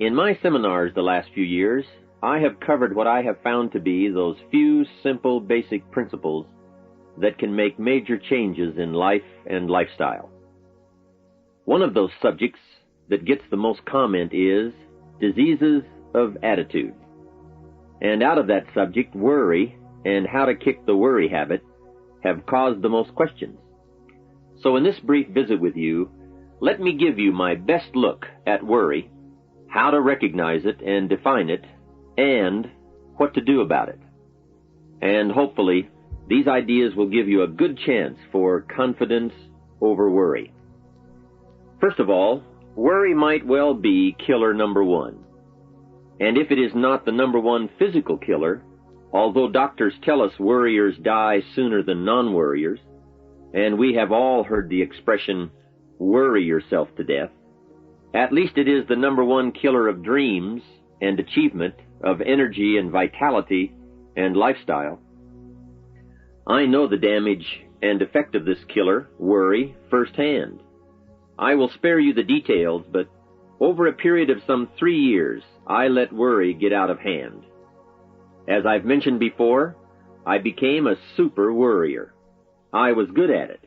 In my seminars the last few years, I have covered what I have found to be those few simple basic principles that can make major changes in life and lifestyle. One of those subjects that gets the most comment is diseases of attitude. And out of that subject, worry and how to kick the worry habit have caused the most questions. So in this brief visit with you, let me give you my best look at worry, how to recognize it and define it, and what to do about it. And hopefully, these ideas will give you a good chance for confidence over worry. First of all, worry might well be killer number one. And if it is not the number one physical killer, although doctors tell us worriers die sooner than non-worriers, and we have all heard the expression, worry yourself to death, at least it is the number one killer of dreams and achievement, of energy and vitality and lifestyle. I know the damage and effect of this killer, worry, firsthand. I will spare you the details, but over a period of some 3 years, I let worry get out of hand. As I've mentioned before, I became a super worrier. I was good at it.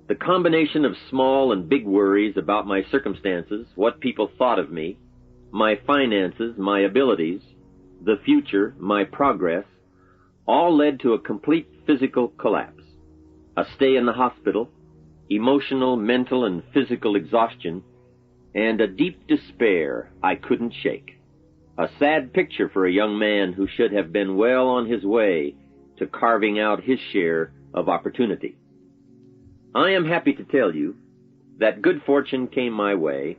The combination of small and big worries about my circumstances, what people thought of me, my finances, my abilities, the future, my progress, all led to a complete physical collapse, a stay in the hospital, emotional, mental, and physical exhaustion, and a deep despair I couldn't shake. A sad picture for a young man who should have been well on his way to carving out his share of opportunity. I am happy to tell you that good fortune came my way,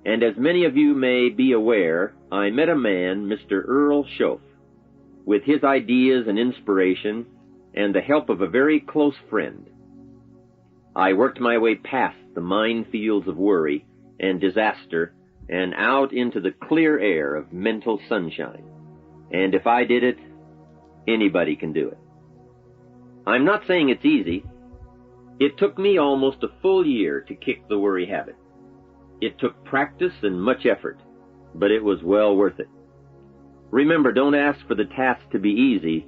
and as many of you may be aware, I met a man, Mr. Earl Schoaf, with his ideas and inspiration and the help of a very close friend. I worked my way past the minefields of worry and disaster and out into the clear air of mental sunshine. And if I did it, anybody can do it. I'm not saying it's easy. It took me almost a full year to kick the worry habit. It took practice and much effort, but it was well worth it. Remember, don't ask for the task to be easy,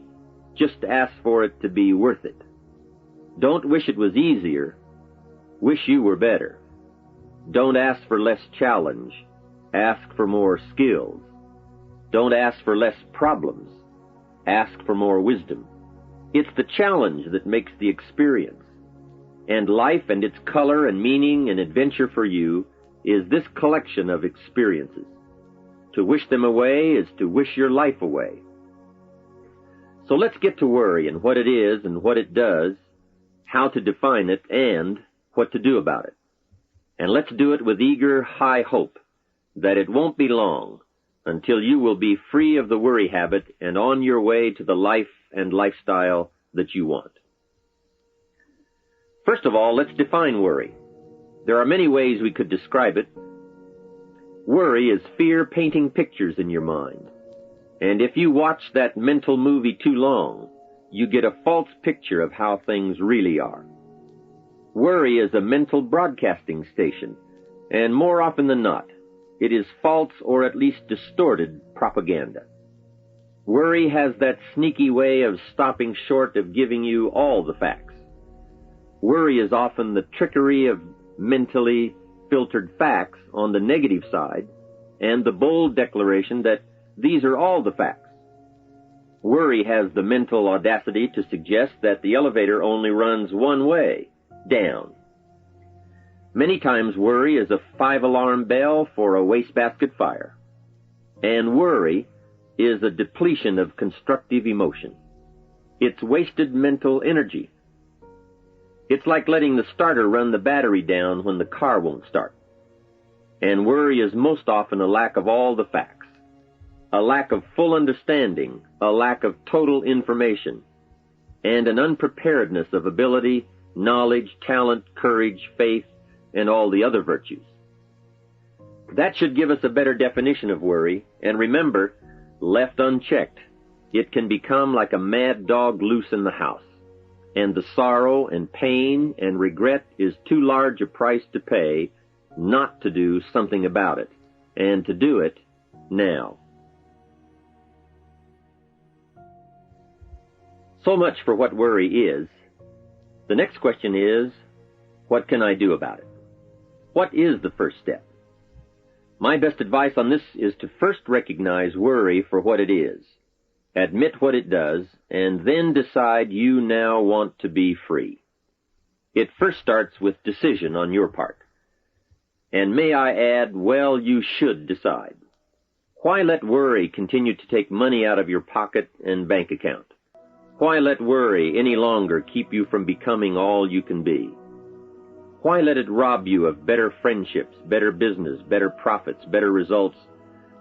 just ask for it to be worth it. Don't wish it was easier, wish you were better. Don't ask for less challenge, ask for more skills. Don't ask for less problems, ask for more wisdom. It's the challenge that makes the experience. And life and its color and meaning and adventure for you is this collection of experiences. To wish them away is to wish your life away. So let's get to worry and what it is and what it does, how to define it, and what to do about it. And let's do it with eager, high hope that it won't be long until you will be free of the worry habit and on your way to the life and lifestyle that you want. First of all, let's define worry. There are many ways we could describe it. Worry is fear painting pictures in your mind. And if you watch that mental movie too long, you get a false picture of how things really are. Worry is a mental broadcasting station, and more often than not, it is false or at least distorted propaganda. Worry has that sneaky way of stopping short of giving you all the facts. Worry is often the trickery of mentally filtered facts on the negative side and the bold declaration that these are all the facts. Worry has the mental audacity to suggest that the elevator only runs one way, down. Many times worry is a 5-alarm bell for a wastebasket fire. And worry is a depletion of constructive emotion. It's wasted mental energy. It's like letting the starter run the battery down when the car won't start. And worry is most often a lack of all the facts, a lack of full understanding, a lack of total information, and an unpreparedness of ability, knowledge, talent, courage, faith, and all the other virtues. That should give us a better definition of worry, and remember, left unchecked, it can become like a mad dog loose in the house, and the sorrow and pain and regret is too large a price to pay not to do something about it, and to do it now. So much for what worry is. The next question is, what can I do about it? What is the first step? My best advice on this is to first recognize worry for what it is, admit what it does, and then decide you now want to be free. It first starts with decision on your part. And may I add, well, you should decide. Why let worry continue to take money out of your pocket and bank account? Why let worry any longer keep you from becoming all you can be? Why let it rob you of better friendships, better business, better profits, better results,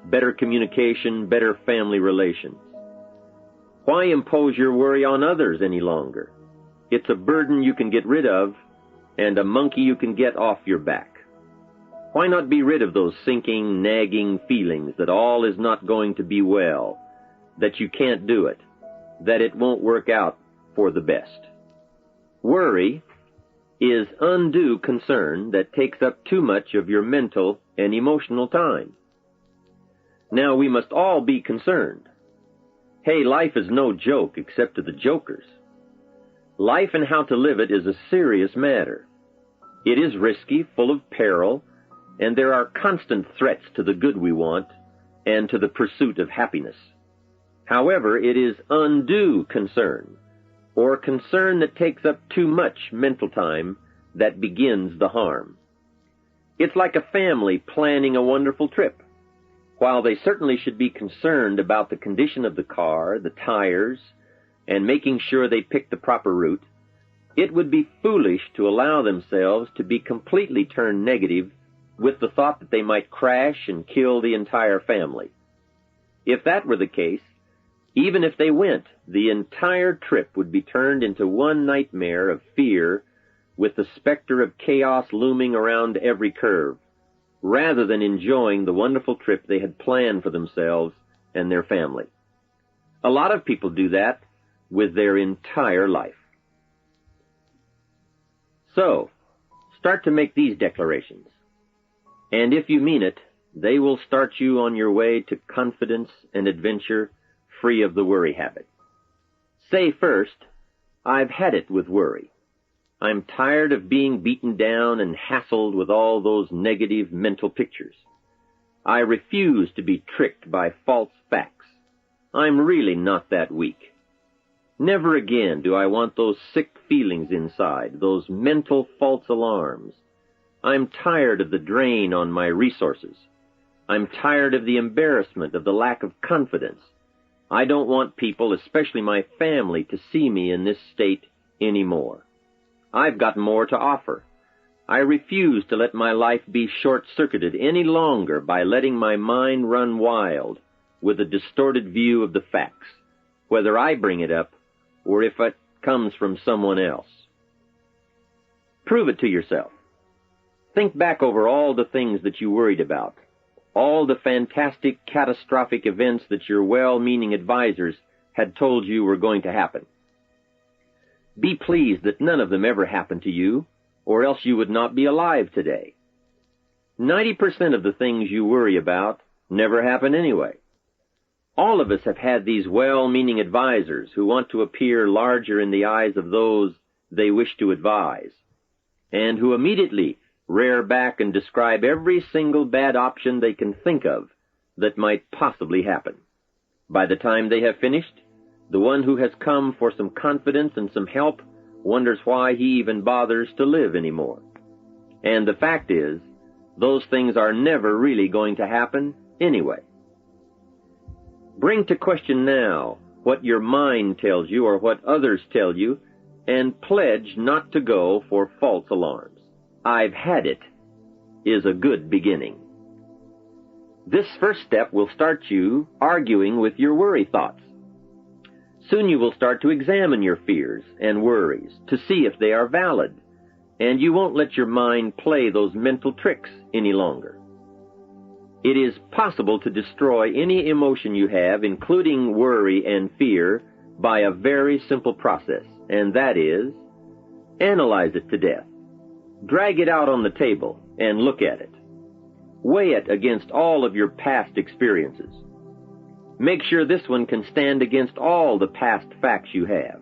better communication, better family relations? Why impose your worry on others any longer? It's a burden you can get rid of and a monkey you can get off your back. Why not be rid of those sinking, nagging feelings that all is not going to be well, that you can't do it, that it won't work out for the best? Worry is undue concern that takes up too much of your mental and emotional time. Now, we must all be concerned. Hey, life is no joke except to the jokers. Life and how to live it is a serious matter. It is risky, full of peril, and there are constant threats to the good we want and to the pursuit of happiness. However, it is undue concern, or concern that takes up too much mental time, that begins the harm. It's like a family planning a wonderful trip. While they certainly should be concerned about the condition of the car, the tires, and making sure they pick the proper route, it would be foolish to allow themselves to be completely turned negative with the thought that they might crash and kill the entire family. If that were the case, even if they went, the entire trip would be turned into one nightmare of fear with the specter of chaos looming around every curve, rather than enjoying the wonderful trip they had planned for themselves and their family. A lot of people do that with their entire life. So, start to make these declarations. And if you mean it, they will start you on your way to confidence and adventure, free of the worry habit. Say first, I've had it with worry. I'm tired of being beaten down and hassled with all those negative mental pictures. I refuse to be tricked by false facts. I'm really not that weak. Never again do I want those sick feelings inside, those mental false alarms. I'm tired of the drain on my resources. I'm tired of the embarrassment of the lack of confidence. I don't want people, especially my family, to see me in this state anymore. I've got more to offer. I refuse to let my life be short-circuited any longer by letting my mind run wild with a distorted view of the facts, whether I bring it up or if it comes from someone else. Prove it to yourself. Think back over all the things that you worried about, all the fantastic, catastrophic events that your well-meaning advisors had told you were going to happen. Be pleased that none of them ever happened to you, or else you would not be alive today. 90% of the things you worry about never happen anyway. All of us have had these well-meaning advisors who want to appear larger in the eyes of those they wish to advise, and who immediately rear back and describe every single bad option they can think of that might possibly happen. By the time they have finished, the one who has come for some confidence and some help wonders why he even bothers to live anymore. And the fact is, those things are never really going to happen anyway. Bring to question now what your mind tells you or what others tell you, and pledge not to go for false alarms. I've had it is a good beginning. This first step will start you arguing with your worry thoughts. Soon you will start to examine your fears and worries to see if they are valid, and you won't let your mind play those mental tricks any longer. It is possible to destroy any emotion you have, including worry and fear, by a very simple process, and that is, analyze it to death. Drag it out on the table and look at it. Weigh it against all of your past experiences. Make sure this one can stand against all the past facts you have.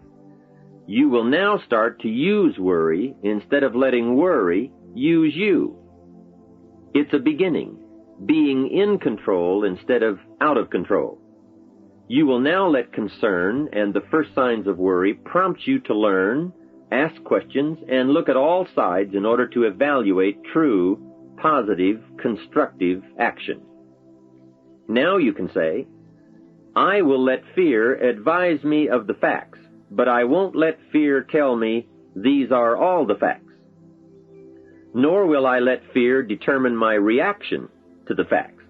You will now start to use worry instead of letting worry use you. It's a beginning, being in control instead of out of control. You will now let concern and the first signs of worry prompt you to learn, ask questions, and look at all sides in order to evaluate true, positive, constructive action. Now you can say, I will let fear advise me of the facts, but I won't let fear tell me these are all the facts. Nor will I let fear determine my reaction to the facts.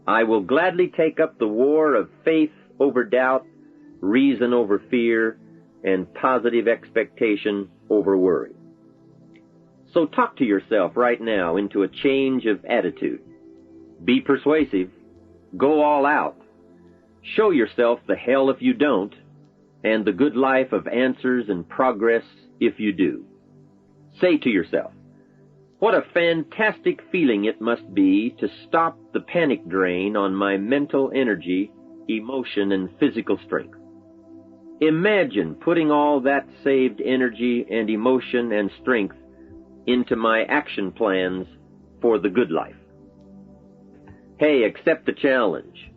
I will gladly take up the war of faith over doubt, reason over fear, and positive expectation over worry. So talk to yourself right now into a change of attitude. Be persuasive. Go all out. Show yourself the hell if you don't, and the good life of answers and progress if you do. Say to yourself, what a fantastic feeling it must be to stop the panic drain on my mental energy, emotion, and physical strength. Imagine putting all that saved energy and emotion and strength into my action plans for the good life. Hey, accept the challenge.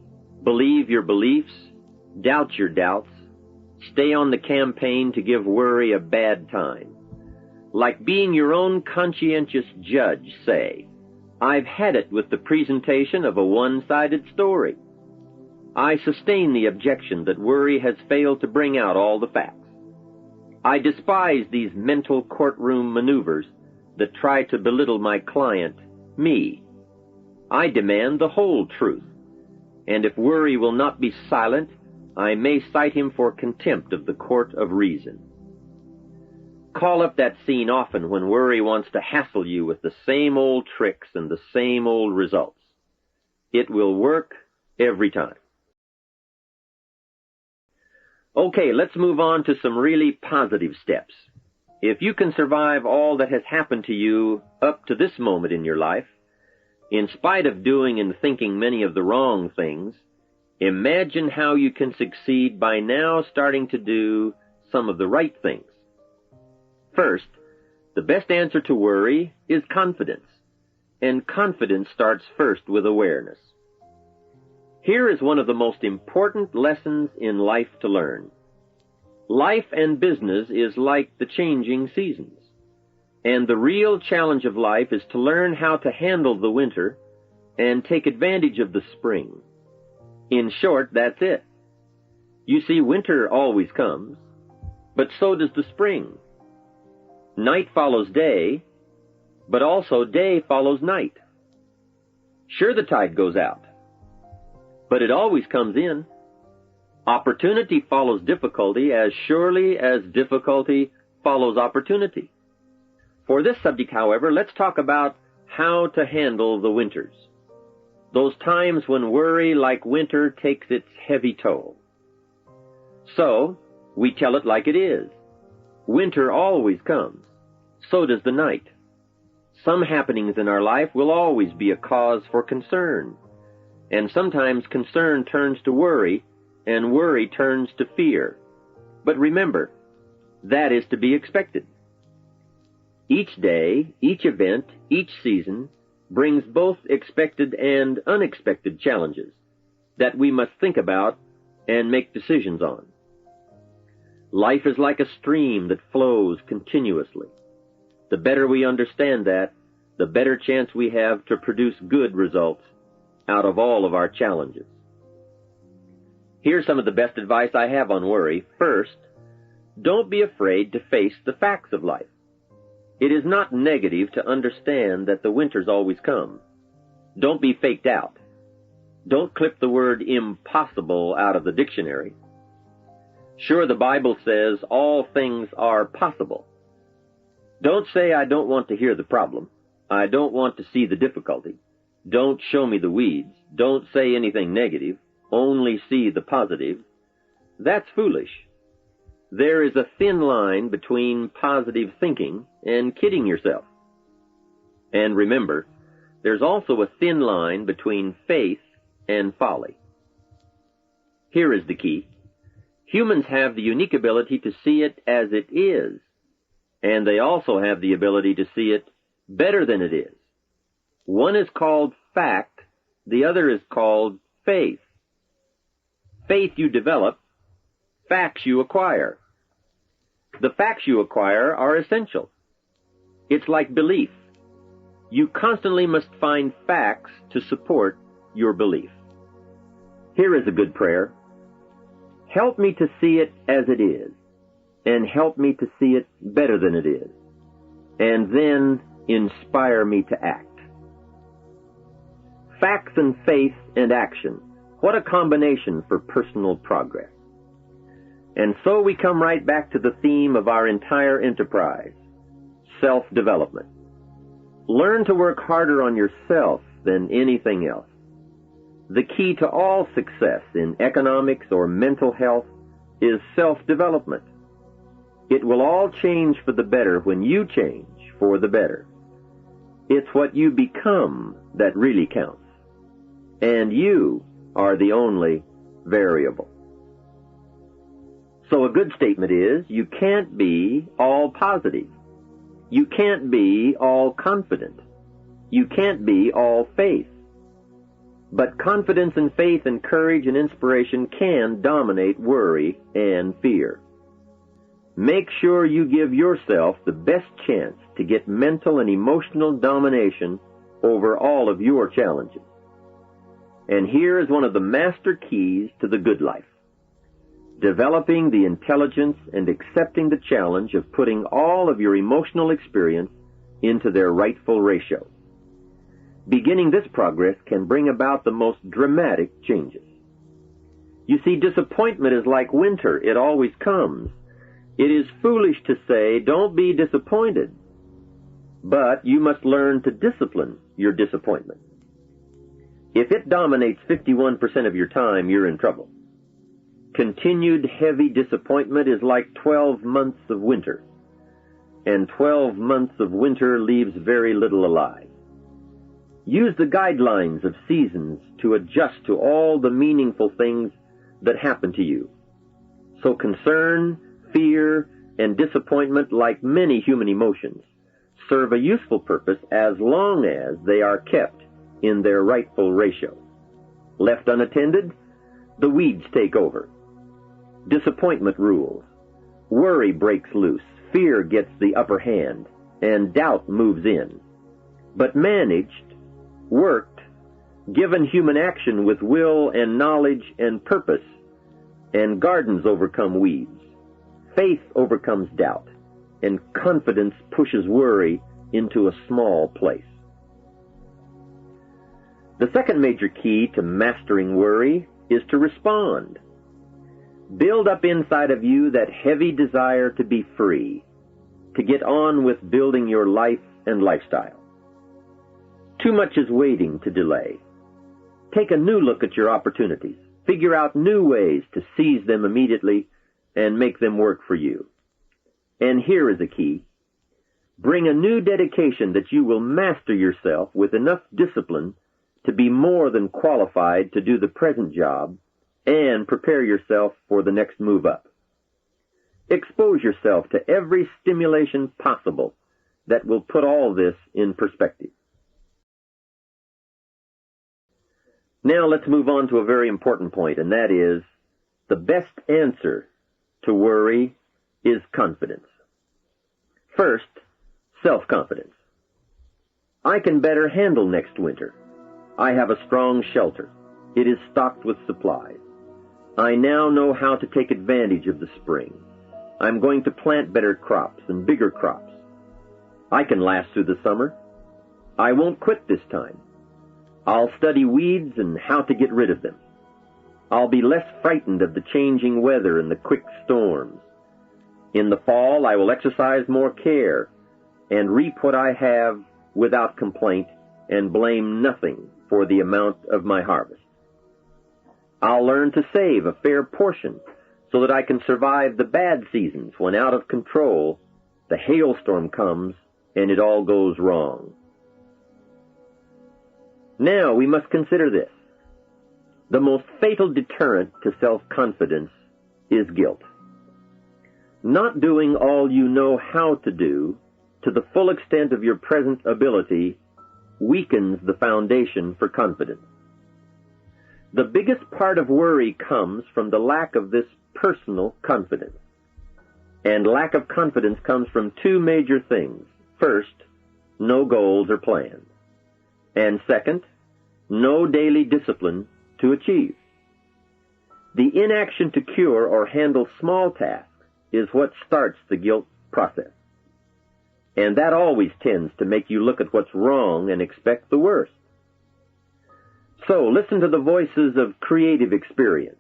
Believe your beliefs, doubt your doubts, stay on the campaign to give worry a bad time. Like being your own conscientious judge, say, I've had it with the presentation of a one-sided story. I sustain the objection that worry has failed to bring out all the facts. I despise these mental courtroom maneuvers that try to belittle my client, me. I demand the whole truth, and if worry will not be silent, I may cite him for contempt of the court of reason. Call up that scene often when worry wants to hassle you with the same old tricks and the same old results. It will work every time. Okay, let's move on to some really positive steps. If you can survive all that has happened to you up to this moment in your life, in spite of doing and thinking many of the wrong things, imagine how you can succeed by now starting to do some of the right things. First, the best answer to worry is confidence, and confidence starts first with awareness. Here is one of the most important lessons in life to learn. Life and business is like the changing seasons. And the real challenge of life is to learn how to handle the winter and take advantage of the spring. In short, that's it. You see, winter always comes, but so does the spring. Night follows day, but also day follows night. Sure, the tide goes out, but it always comes in. Opportunity follows difficulty as surely as difficulty follows opportunity. For this subject, however, let's talk about how to handle the winters. Those times when worry, like winter, takes its heavy toll. So, we tell it like it is. Winter always comes. So does the night. Some happenings in our life will always be a cause for concern. And sometimes concern turns to worry, and worry turns to fear. But remember, that is to be expected. Each day, each event, each season brings both expected and unexpected challenges that we must think about and make decisions on. Life is like a stream that flows continuously. The better we understand that, the better chance we have to produce good results out of all of our challenges. Here's some of the best advice I have on worry. First, don't be afraid to face the facts of life. It is not negative to understand that the winters always come. Don't be faked out. Don't clip the word impossible out of the dictionary. Sure, the Bible says all things are possible. Don't say, I don't want to hear the problem. I don't want to see the difficulty. Don't show me the weeds. Don't say anything negative. Only see the positive. That's foolish. There is a thin line between positive thinking and kidding yourself. And remember, there's also a thin line between faith and folly. Here is the key. Humans have the unique ability to see it as it is, and they also have the ability to see it better than it is. One is called fact, the other is called faith. Faith you develop, facts you acquire. The facts you acquire are essential. It's like belief. You constantly must find facts to support your belief. Here is a good prayer. Help me to see it as it is, and help me to see it better than it is, and then inspire me to act. Facts and faith and action. What a combination for personal progress. And so we come right back to the theme of our entire enterprise, self-development. Learn to work harder on yourself than anything else. The key to all success in economics or mental health is self-development. It will all change for the better when you change for the better. It's what you become that really counts. And you are the only variable. So a good statement is, you can't be all positive. You can't be all confident. You can't be all faith. But confidence and faith and courage and inspiration can dominate worry and fear. Make sure you give yourself the best chance to get mental and emotional domination over all of your challenges. And here is one of the master keys to the good life. Developing the intelligence and accepting the challenge of putting all of your emotional experience into their rightful ratio. Beginning this progress can bring about the most dramatic changes. You see, disappointment is like winter. It always comes. It is foolish to say, don't be disappointed. But you must learn to discipline your disappointment. If it dominates 51% of your time, you're in trouble. Continued heavy disappointment is like 12 months of winter, and 12 months of winter leaves very little alive. Use the guidelines of seasons to adjust to all the meaningful things that happen to you. So concern, fear, and disappointment, like many human emotions, serve a useful purpose as long as they are kept in their rightful ratio. Left unattended, the weeds take over. Disappointment rules. Worry breaks loose. Fear gets the upper hand, and doubt moves in. But managed, worked, given human action with will and knowledge and purpose, and gardens overcome weeds. Faith overcomes doubt, and confidence pushes worry into a small place. The second major key to mastering worry is to respond. Build up inside of you that heavy desire to be free, to get on with building your life and lifestyle. Too much is waiting to delay. Take a new look at your opportunities. Figure out new ways to seize them immediately and make them work for you. And here is a key. Bring a new dedication that you will master yourself with enough discipline to be more than qualified to do the present job and prepare yourself for the next move up. Expose yourself to every stimulation possible that will put all this in perspective. Now let's move on to a very important point, and that is, the best answer to worry is confidence. First, self-confidence. I can better handle next winter. I have a strong shelter. It is stocked with supplies. I now know how to take advantage of the spring. I'm going to plant better crops and bigger crops. I can last through the summer. I won't quit this time. I'll study weeds and how to get rid of them. I'll be less frightened of the changing weather and the quick storms. In the fall, I will exercise more care and reap what I have without complaint and blame nothing for the amount of my harvest. I'll learn to save a fair portion so that I can survive the bad seasons when out of control the hailstorm comes and it all goes wrong. Now we must consider this. The most fatal deterrent to self-confidence is guilt. Not doing all you know how to do to the full extent of your present ability weakens the foundation for confidence. The biggest part of worry comes from the lack of this personal confidence. And lack of confidence comes from two major things. First, no goals or plans. And second, no daily discipline to achieve. The inaction to cure or handle small tasks is what starts the guilt process. And that always tends to make you look at what's wrong and expect the worst. So listen to the voices of creative experience.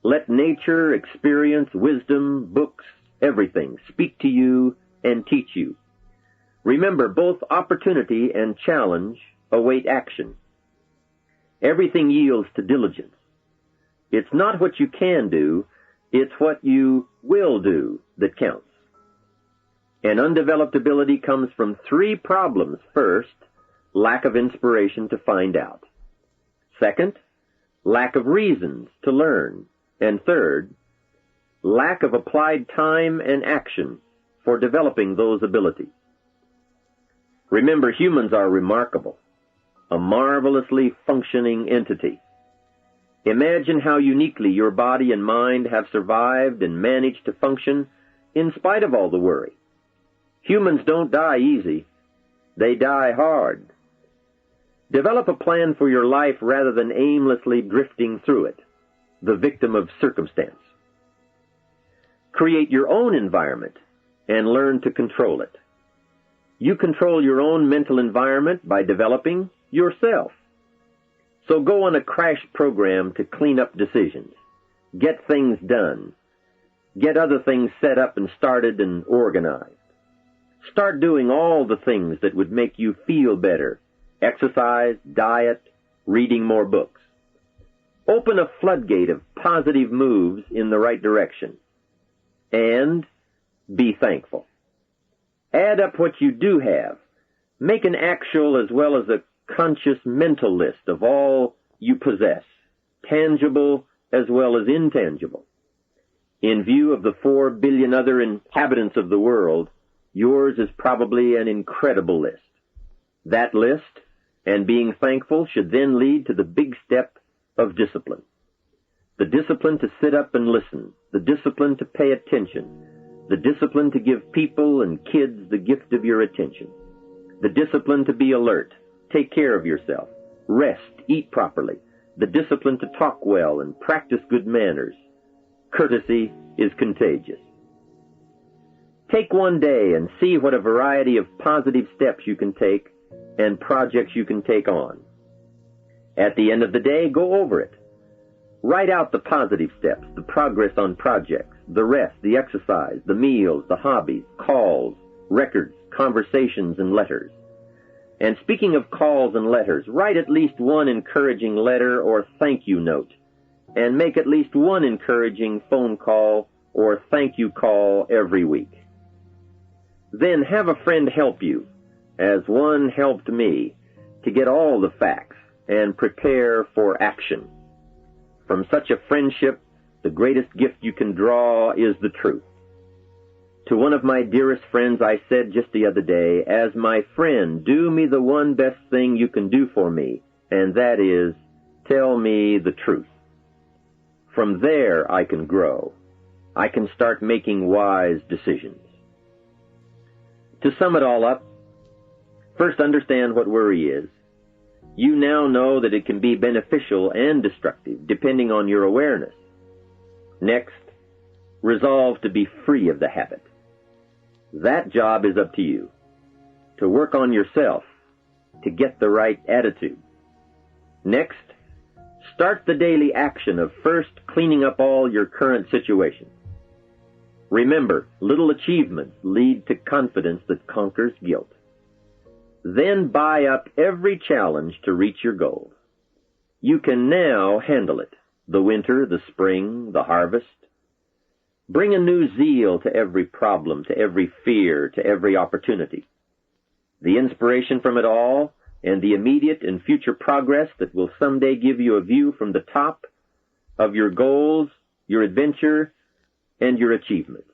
Let nature, experience, wisdom, books, everything speak to you and teach you. Remember, both opportunity and challenge await action. Everything yields to diligence. It's not what you can do, it's what you will do that counts. And undeveloped ability comes from three problems. First, lack of inspiration to find out. Second, lack of reasons to learn. And third, lack of applied time and action for developing those abilities. Remember, humans are remarkable, a marvelously functioning entity. Imagine how uniquely your body and mind have survived and managed to function in spite of all the worry. Humans don't die easy. They die hard. Develop a plan for your life rather than aimlessly drifting through it, the victim of circumstance. Create your own environment and learn to control it. You control your own mental environment by developing yourself. So go on a crash program to clean up decisions, get things done, get other things set up and started and organized. Start doing all the things that would make you feel better. Exercise, diet, reading more books. Open a floodgate of positive moves in the right direction. And be thankful. Add up what you do have. Make an actual as well as a conscious mental list of all you possess, tangible as well as intangible. In view of the 4 billion other inhabitants of the world, yours is probably an incredible list. That list and being thankful should then lead to the big step of discipline. The discipline to sit up and listen, the discipline to pay attention, the discipline to give people and kids the gift of your attention, the discipline to be alert, take care of yourself, rest, eat properly, the discipline to talk well and practice good manners. Courtesy is contagious. Take one day and see what a variety of positive steps you can take and projects you can take on. At the end of the day, go over it. Write out the positive steps, the progress on projects, the rest, the exercise, the meals, the hobbies, calls, records, conversations, and letters. And speaking of calls and letters, write at least one encouraging letter or thank you note, and make at least one encouraging phone call or thank you call every week. Then have a friend help you, as one helped me, to get all the facts and prepare for action. From such a friendship, the greatest gift you can draw is the truth. To one of my dearest friends I said just the other day, as my friend, do me the one best thing you can do for me, and that is, tell me the truth. From there I can grow. I can start making wise decisions. To sum it all up, first understand what worry is. You now know that it can be beneficial and destructive, depending on your awareness. Next, resolve to be free of the habit. That job is up to you. To work on yourself, to get the right attitude. Next, start the daily action of first cleaning up all your current situations. Remember, little achievements lead to confidence that conquers guilt. Then buy up every challenge to reach your goals. You can now handle it, the winter, the spring, the harvest. Bring a new zeal to every problem, to every fear, to every opportunity. The inspiration from it all and the immediate and future progress that will someday give you a view from the top of your goals, your adventure, and your achievements.